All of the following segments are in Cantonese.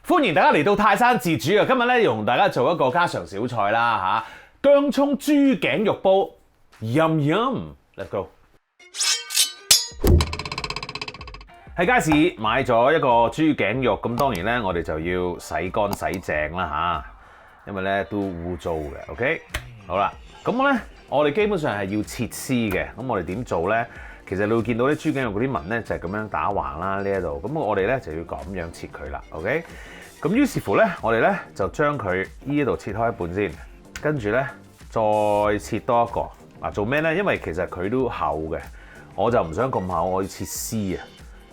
歡迎大家嚟到泰山自主啊！今日咧要同大家做一個家常小菜啦嚇，薑葱豬頸肉煲，yum yum，let's go！ 喺街市買咗一個豬頸肉，咁當然咧我哋就要洗乾洗淨啦嚇，因為咧都污糟嘅。OK， 好啦，咁咧我哋基本上係要切絲嘅，咁我哋點做咧？其實你會見到啲豬頸肉嗰啲紋咧就係咁樣打橫啦呢一度，咁我哋咧就要咁樣切佢啦。OK。咁於是乎咧，我哋咧就將佢呢度切開一半先，跟住咧再切多一個。嗱，做咩咧？因為其實佢都厚嘅，我就唔想咁厚，我要切絲啊。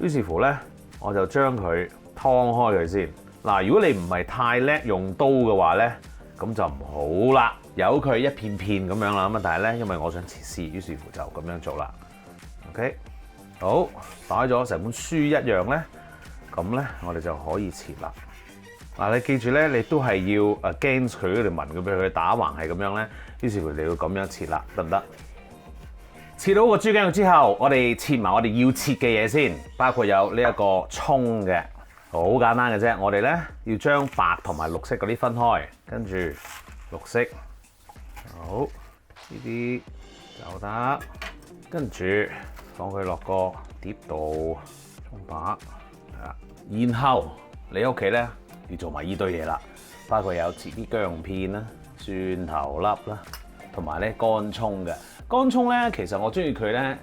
於是乎咧，我就將佢劏開佢先。嗱，如果你唔係太叻用刀嘅話咧，咁就唔好啦，由佢一片片咁樣啦。咁啊，但係咧，因為我想切絲，於是乎就咁樣做啦。OK， 好，打咗成本書一樣咧，咁咧我哋就可以切啦。嗱，你記住咧，你都係要against佢嗰條紋咁俾佢打橫係咁樣咧，於是乎你要咁樣切啦，得唔得？切到個豬頸肉之後，我哋切埋我哋要切嘅嘢先，包括有呢一個葱嘅，好簡單嘅啫。我哋咧要將白同埋綠色嗰啲分開，跟住綠色，好呢啲就得，跟住放佢落個碟度，葱白係啦，然後你屋企咧。要做埋依堆嘢啦，包括有切啲薑片啦、蒜頭粒啦，同埋咧乾葱嘅。乾葱咧，其實我中意佢咧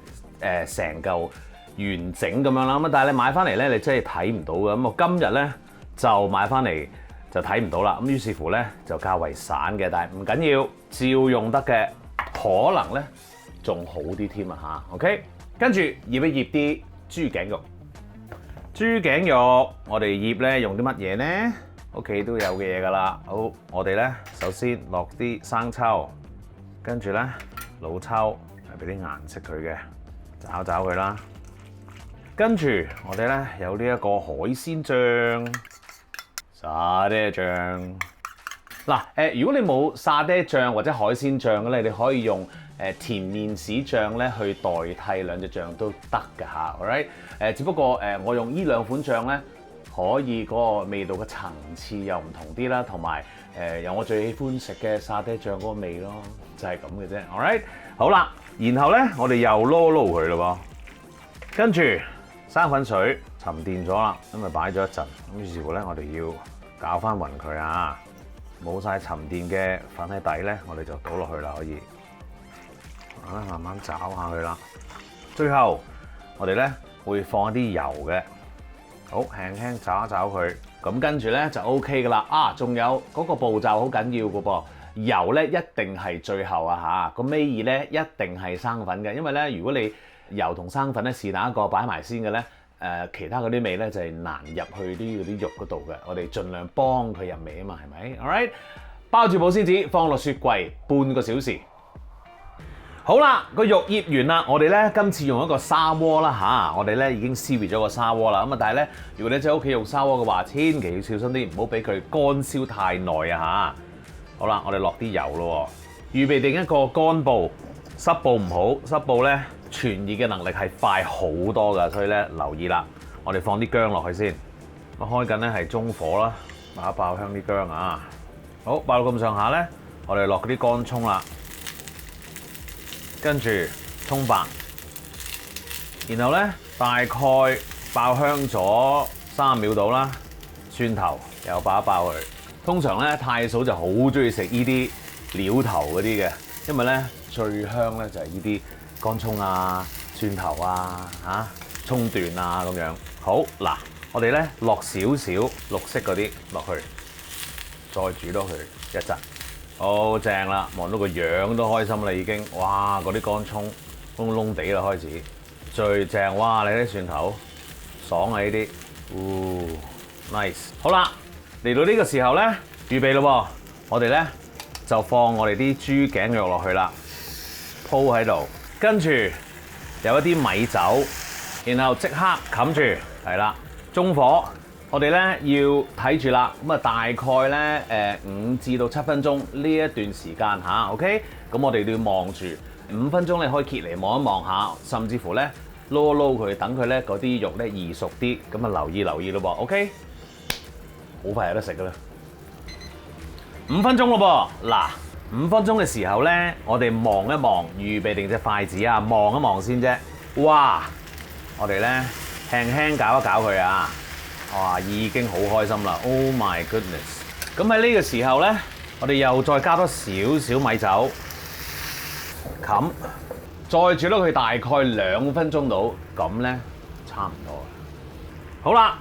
成嚿完整咁樣啦。咁但係你買翻嚟咧，你真係睇唔到嘅。咁我今日咧就買翻嚟就睇唔到啦。咁於是乎咧就較為散嘅，但係唔緊要，照用得嘅，可能咧仲好啲添啊嚇。OK， 跟住醃一醃啲豬頸肉。豬頸肉，我哋醃咧用啲乜嘢呢？屋企都有嘅嘢噶啦。好，我哋咧首先落啲生抽，跟住咧老抽，係俾啲顏色佢嘅，炒炒佢啦。跟住我哋咧有呢一個海鮮醬、沙爹醬。嗱，如果你冇沙爹醬或者海鮮醬嘅咧，你可以用甜麵豉醬咧去代替兩隻醬都得㗎嚇 ，alright？ 只不過我用呢兩款醬咧，可以嗰個味道嘅層次又唔同啲啦，同埋有我最喜歡食嘅沙爹醬嗰個味咯，就係咁嘅啫 ，alright？ 好啦，然後咧我哋又撈佢咯喎，跟住生粉水沉澱咗啦，咁咪擺咗一陣，咁於是乎咧我哋要攪翻勻佢啊，冇晒沉澱嘅粉喺底咧，我哋就倒落去啦，可以。慢慢炒下佢啦，最後我哋咧會放一啲油嘅，好輕輕炒一炒佢，咁跟住咧就 OK 噶啦。啊，仲有嗰個步驟好緊要嘅噃，油咧一定係最後啊嚇，個尾二咧一定係生粉嘅，因為咧如果你油同生粉咧是但一個擺埋先嘅咧，其他嗰啲味咧就係難入去啲肉嗰度嘅，我哋盡量幫佢入味啊嘛，係咪 ？Alright， 包住保鮮紙放落雪櫃半個小時。好啦，個肉醃完啦，我哋咧今次用一個砂鍋啦嚇，我哋咧已經燒熱咗個砂鍋啦。咁啊，但係咧，如果你喺屋企用砂鍋嘅話，千祈要小心啲，唔好俾佢乾燒太耐啊嚇。好啦，我哋落啲油咯，預備定一個乾布，濕布唔好，濕布咧傳熱嘅能力係快好多㗎，所以咧留意啦。我哋放啲薑落去先，我開緊咧係中火啦，爆一爆香啲薑啊。好，爆到咁上下咧，我哋落嗰啲乾葱啦。跟住葱白，然後咧大概爆香咗3秒到啦，蒜頭又爆一爆佢。通常咧太嫂就好中意食呢啲料頭嗰啲嘅，因為咧最香咧就係呢啲乾葱啊、蒜頭啊、葱段啊咁樣。好嗱，我哋咧落少少綠色嗰啲落去，再煮多佢一陣。好正啦，望到個樣都開心啦已經，哇！嗰啲乾葱燶燶地啦開始，最正哇！你啲蒜頭爽啊呢啲，nice。好啦，嚟到呢個時候咧，預備咯喎，我哋咧就放我哋啲豬頸肉落去啦，鋪喺度，跟住有一啲米酒，然後即刻冚住，係啦，中火。我哋咧要睇住啦，咁啊大概咧5至到7分鐘呢一段時間嚇 ，OK？ 咁我哋都要望住5分鐘，你可以揭嚟望一望下，甚至乎咧撈一撈佢，等佢咧嗰啲肉咧易熟啲，咁啊留意咯噃 ，OK？好快有得食㗎啦。5分鐘咯噃，嗱5分鐘嘅時候咧，我哋望一望，預備定隻筷子啊，望一望先啫。哇！我哋咧輕輕搞一搞佢啊，哇！已經好開心啦 ！Oh my goodness！ 咁喺呢個時候咧，我哋又再加多少少米酒，冚，再煮咗佢大概2分鐘到，咁咧差唔多啦。好啦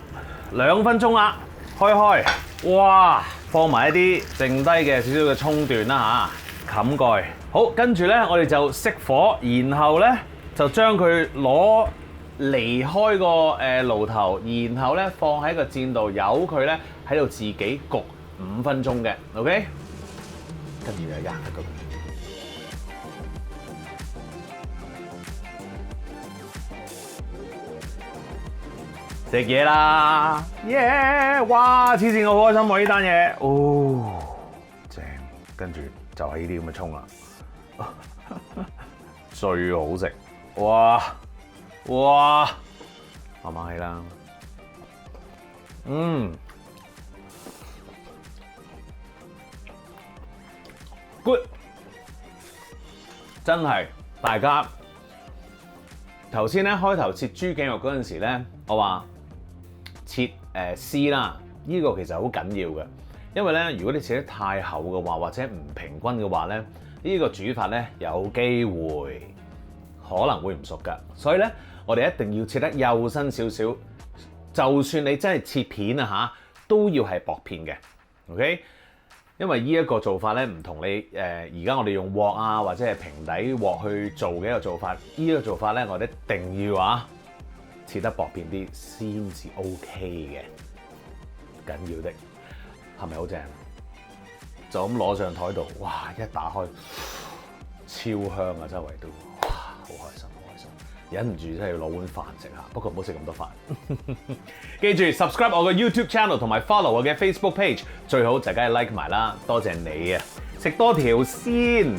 ，2分鐘啦，開，哇！放埋一啲剩低嘅少少嘅葱段啦嚇，冚蓋。好，跟住咧我哋就熄火，然後咧就將佢攞離開個爐頭，然後咧放喺個箭度，由佢咧喺度自己焗5分鐘嘅 ，OK？ 跟住就一個。食嘢啦，耶！哇，黐線，我好開心喎呢單嘢，哦，正。跟住就係呢啲咁嘅葱啦，最好食，哇！慢慢起啦，good， 真係大家頭先咧開頭切豬頸肉嗰陣時咧，我話切絲啦，呢個其實好緊要嘅，因為咧如果你切得太厚嘅話，或者唔平均嘅話咧，呢個煮法咧有機會可能會唔熟㗎，所以咧我哋一定要切得幼身少少，就算你真係切片啊嚇，都要係薄片嘅 ，OK？ 因為呢一個做法咧唔同你而家我哋用鑊啊或者係平底鑊去做嘅一個做法，呢個做法咧我哋一定要切得薄片啲先至 OK 嘅，緊要的係咪好正？就咁攞上台度，哇！一打開超香啊，周圍都哇，好開心，忍唔住真係要攞碗飯食下，不過唔好食咁多飯。記住 subscribe 我嘅 YouTube channel 同埋 follow 我嘅 Facebook page， 最好就梗係 like 埋啦，多謝你啊！食多條先。